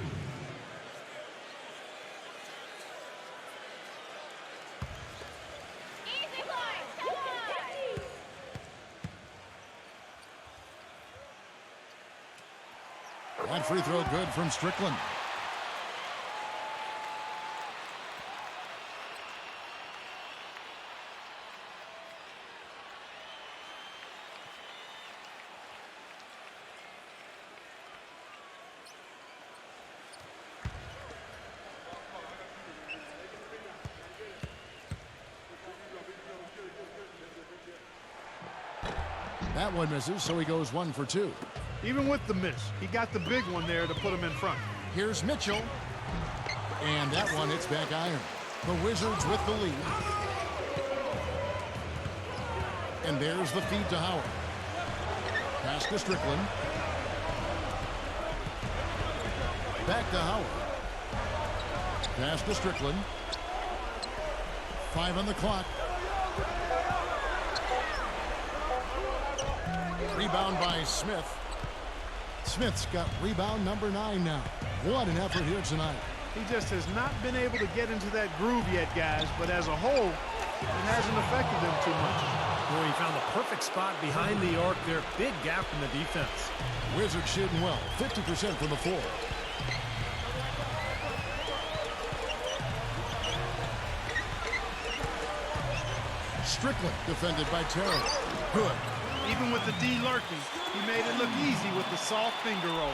That free throw good from Strickland. That one misses, so he goes 1 for 2. Even with the miss, he got the big one there to put him in front. Here's Mitchell. And that one hits back iron. The Wizards with the lead. And there's the feed to Howard. Pass to Strickland. Back to Howard. Pass to Strickland. 5 on the clock. Rebound by Smith. Smith's got rebound number 9 now. What an effort here tonight. He just has not been able to get into that groove yet, guys, but as a whole, it hasn't affected them too much. Boy, he found the perfect spot behind the arc there. Big gap in the defense. Wizards shooting well, 50% from the floor. Strickland defended by Terry. Good. Even with the D lurking, he made it look easy with the soft finger roll.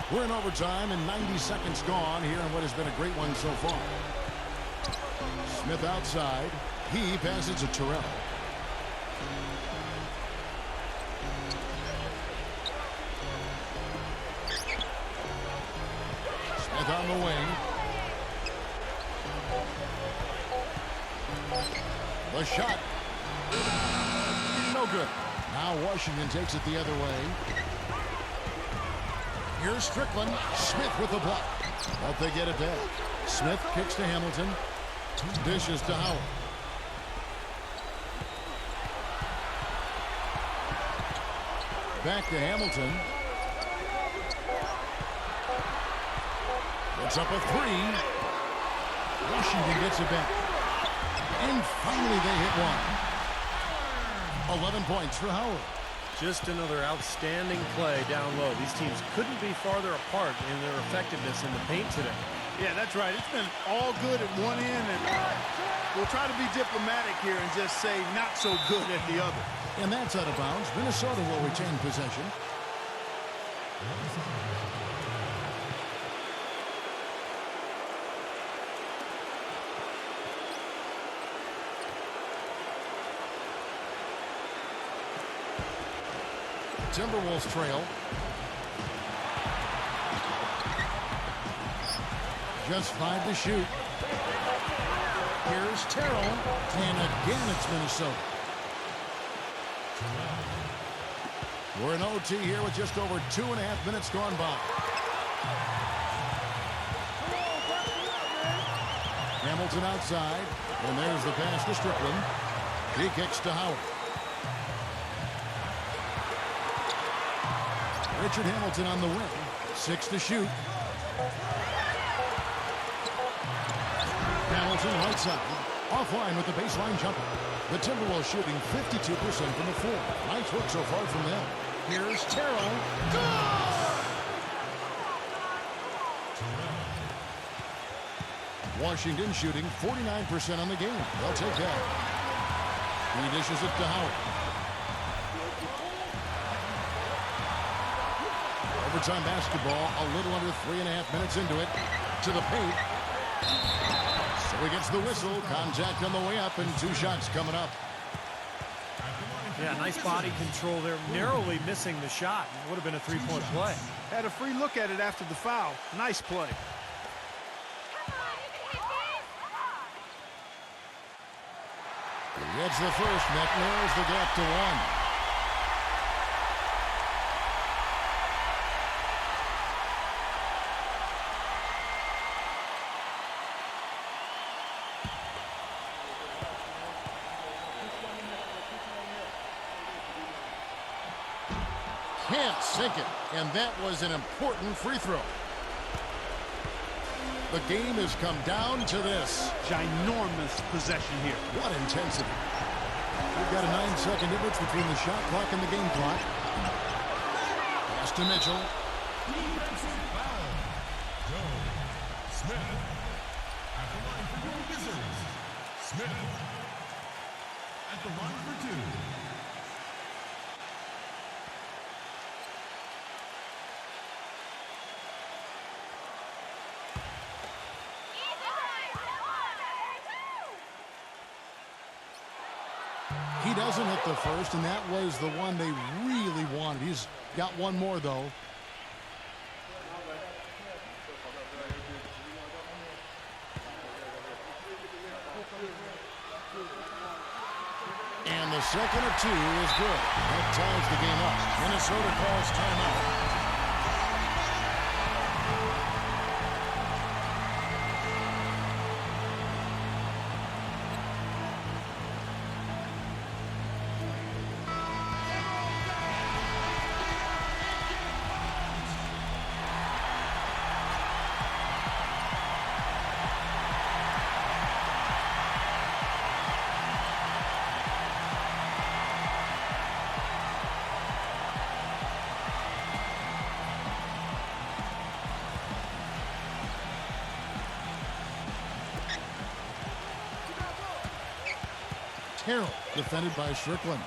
We're in overtime and 90 seconds gone here in what has been a great one so far. Smith outside. He passes to Terrell. Smith on the wing. The shot. No good. Now Washington takes it the other way. Here's Strickland. Smith with the block. But they get it back. Smith kicks to Hamilton. Dishes to Howard. Back to Hamilton. It's up a 3. Washington gets it back. And finally they hit one. 11 points for Howard. Just another outstanding play down low. These teams couldn't be farther apart in their effectiveness in the paint today. Yeah, that's right. It's been all good at one end, and we'll try to be diplomatic here and just say not so good at the other. And that's out of bounds. Minnesota will retain possession. Timberwolves trail. Just 5 to shoot. Here's Terrell. And again, it's Minnesota. We're in OT here with just over 2.5 minutes gone by. Hamilton outside. And there's the pass to Strickland. He kicks to Howard. Richard Hamilton on the wing. 6 to shoot. Hamilton right side. Offline with the baseline jumper. The Timberwolves shooting 52% from the floor. Nice work so far from them. Here's Terrell. Good! Washington shooting 49% on the game. They'll take that. He dishes it to Howard. Overtime basketball, a little under 3.5 minutes into it. To the paint. So he gets the whistle. Contact on the way up, and 2 shots coming up. Yeah, nice body control there. Narrowly missing the shot. It would have been a 3-point play. Had a free look at it after the foul. Nice play. He gets the first. That narrows the gap to 1. Can't sink it, and that was an important free throw. The game has come down to this. Ginormous possession here. What intensity. We've got a 9-second difference between the shot clock and the game clock. Pass to Mitchell. Foul. Joe Smith. At the line for your Wizards. Smith. At the line for 2. He doesn't hit the first, and that was the one they really wanted. He's got one more, though. And the second of 2 is good. That ties the game up. Minnesota calls timeout. Carroll, defended by Strickland.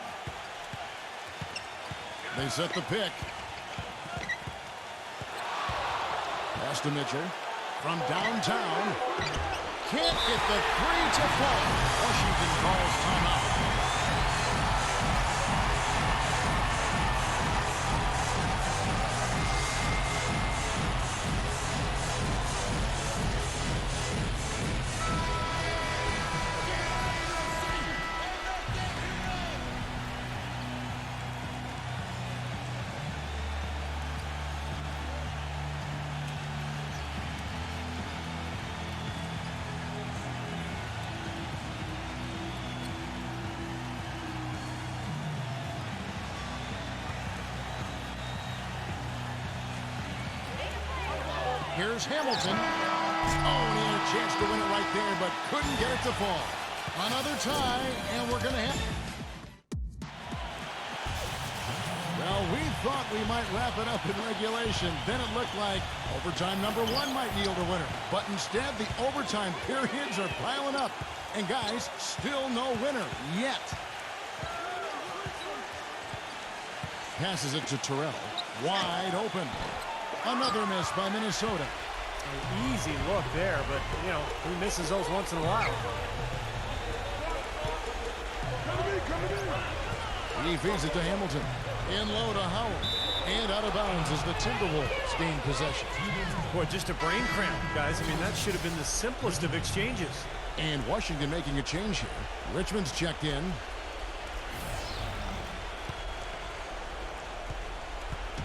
They set the pick. Pass to Mitchell. From downtown. Can't get the 3 to fall. Washington calls timeout. Here's Hamilton. Oh, and he had a chance to win it right there, but couldn't get it to fall. Another tie, and we're going to have... Well, we thought we might wrap it up in regulation. Then it looked like overtime number 1 might yield a winner. But instead, the overtime periods are piling up. And guys, still no winner yet. Passes it to Terrell. Wide open. Another miss by Minnesota. An easy look there, but, you know, he misses those once in a while. He feeds it to Hamilton. In low to Howard. And out of bounds as the Timberwolves gain possession. Boy, just a brain cramp, guys. I mean, that should have been the simplest of exchanges. And Washington making a change here. Richmond's checked in.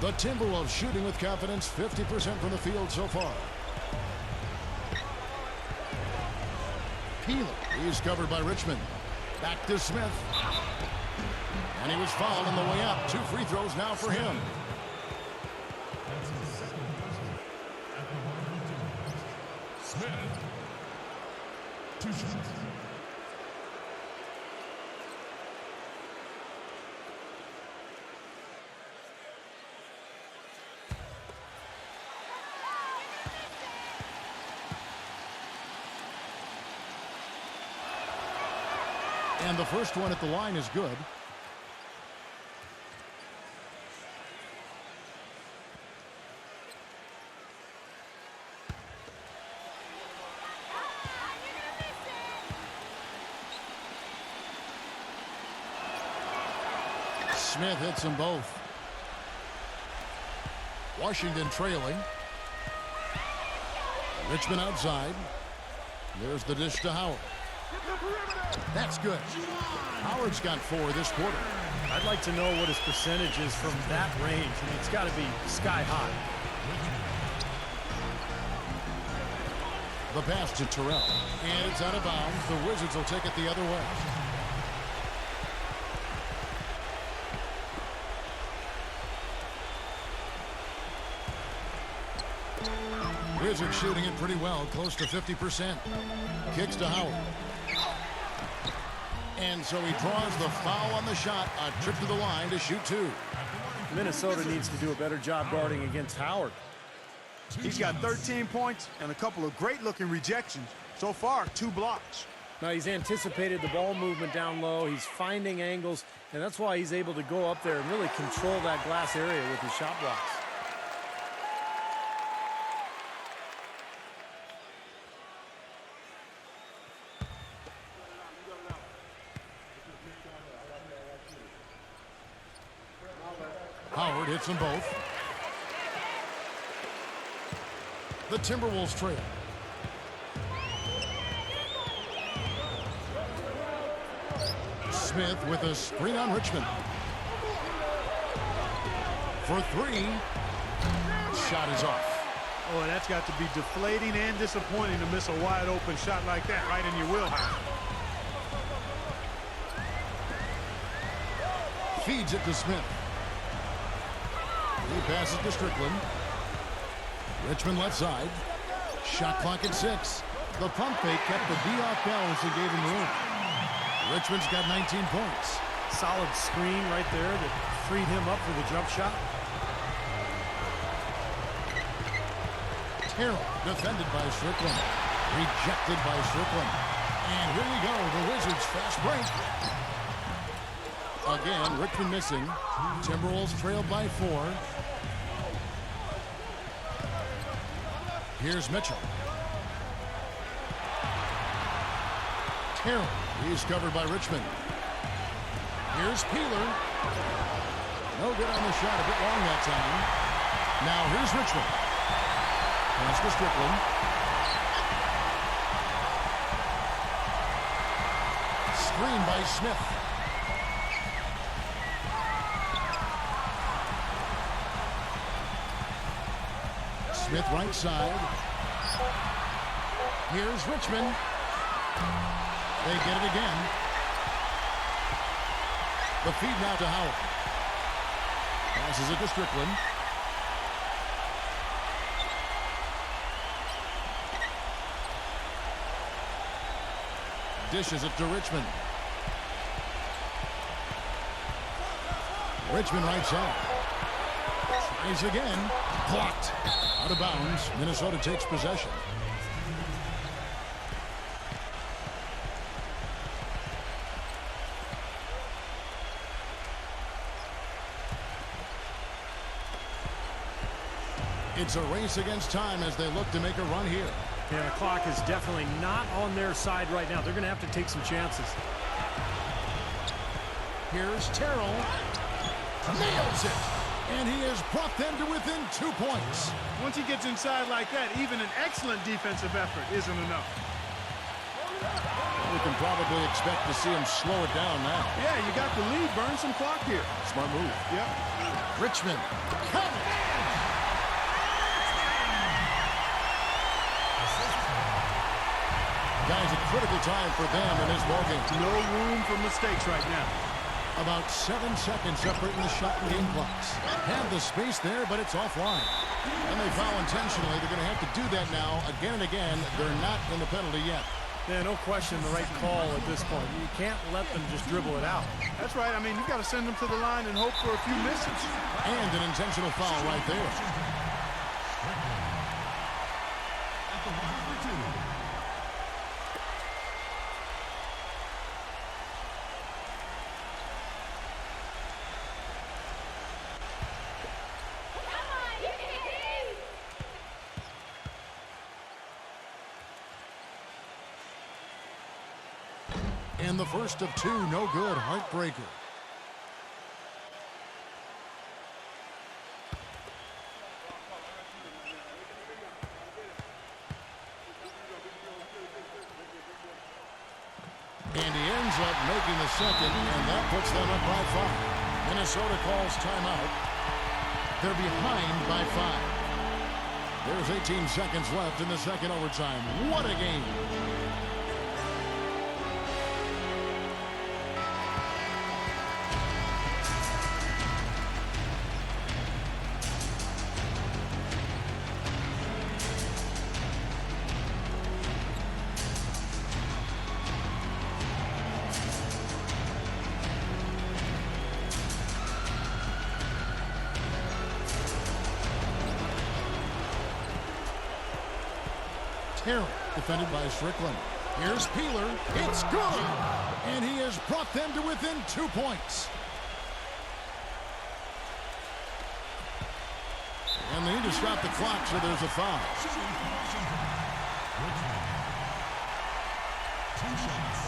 The Timberwolves shooting with confidence, 50% from the field so far. Peeler. He's covered by Richmond. Back to Smith. And he was fouled on the way up. 2 free throws now for him. That's his second personal at the line to Smith. 2 shots. And the first one at the line is good. Smith hits them both. Washington trailing. Richmond outside. There's the dish to Howard. That's good. Howard's got 4 this quarter. I'd like to know what his percentage is from that range. I mean, it's got to be sky high. The pass to Terrell. And it's out of bounds. The Wizards will take it the other way. Wizards shooting it pretty well, close to 50%. Kicks to Howard. And so he draws the foul on the shot. A trip to the line to shoot 2. Minnesota needs to do a better job guarding against Howard. He's got 13 points and a couple of great-looking rejections. So far, 2 blocks. Now, he's anticipated the ball movement down low. He's finding angles, and that's why he's able to go up there and really control that glass area with his shot blocks. Howard hits them both. The Timberwolves trail. Smith with a screen on Richmond. For 3. Shot is off. Oh, that's got to be deflating and disappointing to miss a wide-open shot like that right in your wheelhouse. Feeds it to Smith. He passes to Strickland. Richmond left side. Shot clock at 6. The pump fake kept the D off balance and gave him room. Richmond's got 19 points. Solid screen right there that freed him up for the jump shot. Terrell defended by Strickland. Rejected by Strickland. And here we go. The Wizards fast break. Again, Richmond missing. Timberwolves trailed by 4. Here's Mitchell. Terrell. He's covered by Richmond. Here's Peeler. No good on the shot. A bit long that time. Now here's Richmond. Pass to Strickland. Screen by Smith. Smith right side. Here's Richmond. They get it again. The feed now to Howard. Passes it to Strickland. Dishes it to Richmond. Richmond right side. Tries again. Blocked. Out of bounds. Minnesota takes possession. It's a race against time as they look to make a run here. Yeah, the clock is definitely not on their side right now. They're going to have to take some chances. Here's Terrell. Nails it. And he has brought them to within 2 points. Once he gets inside like that, even an excellent defensive effort isn't enough. We can probably expect to see him slow it down now. Yeah, you got the lead. Burn some clock here. Smart move. Yep. Richmond. Covered. Guys, a critical time for them in this ballgame. No room for mistakes right now. About 7 seconds separating the shot and game clocks. Have the space there, but it's offline. And they foul intentionally. They're going to have to do that now again and again. They're not in the penalty yet. Yeah, no question the right call at this point. You can't let them just dribble it out. That's right. I mean, you've got to send them to the line and hope for a few misses. And an intentional foul right there. At the line for two. And the first of two, no good. Heartbreaker. And he ends up making the second, and that puts them up by 5. Minnesota calls timeout. They're behind by 5. There's 18 seconds left in the second overtime. What a game. Defended by Strickland. Here's Peeler. It's good. And he has brought them to within 2 points. And they need to stop the clock, so there's a foul. Two shots.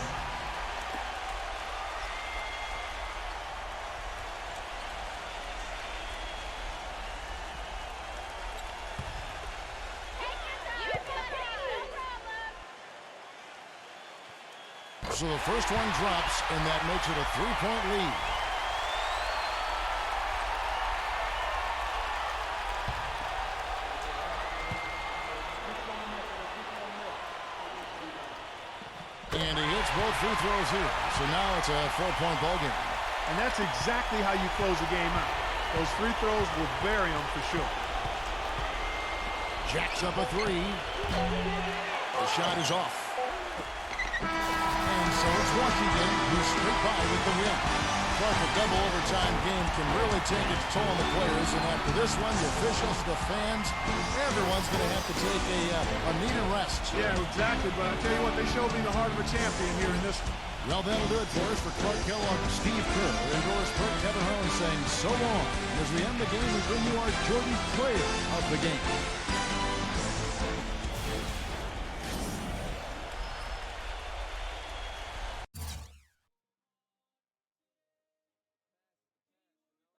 So the first one drops, and that makes it a 3-point lead. And he hits both free throws here. So now it's a 4-point ball game. And that's exactly how you close a game out. Those free throws will bury them for sure. Jacks up a 3. The shot is off. And so it's Washington who's straight by with the win. Clark, a double overtime game can really take its toll on the players. And after this one, the officials, the fans, everyone's going to have to take a needed rest. Yeah, exactly. But I tell you what, they showed me the heart of a champion here in this one. Well, that'll do it for us. For Clark Kellogg and Steve Kerr, indoors for Kevin Harlan saying so long. And as we end the game, we bring you our Jordan Player of the Game.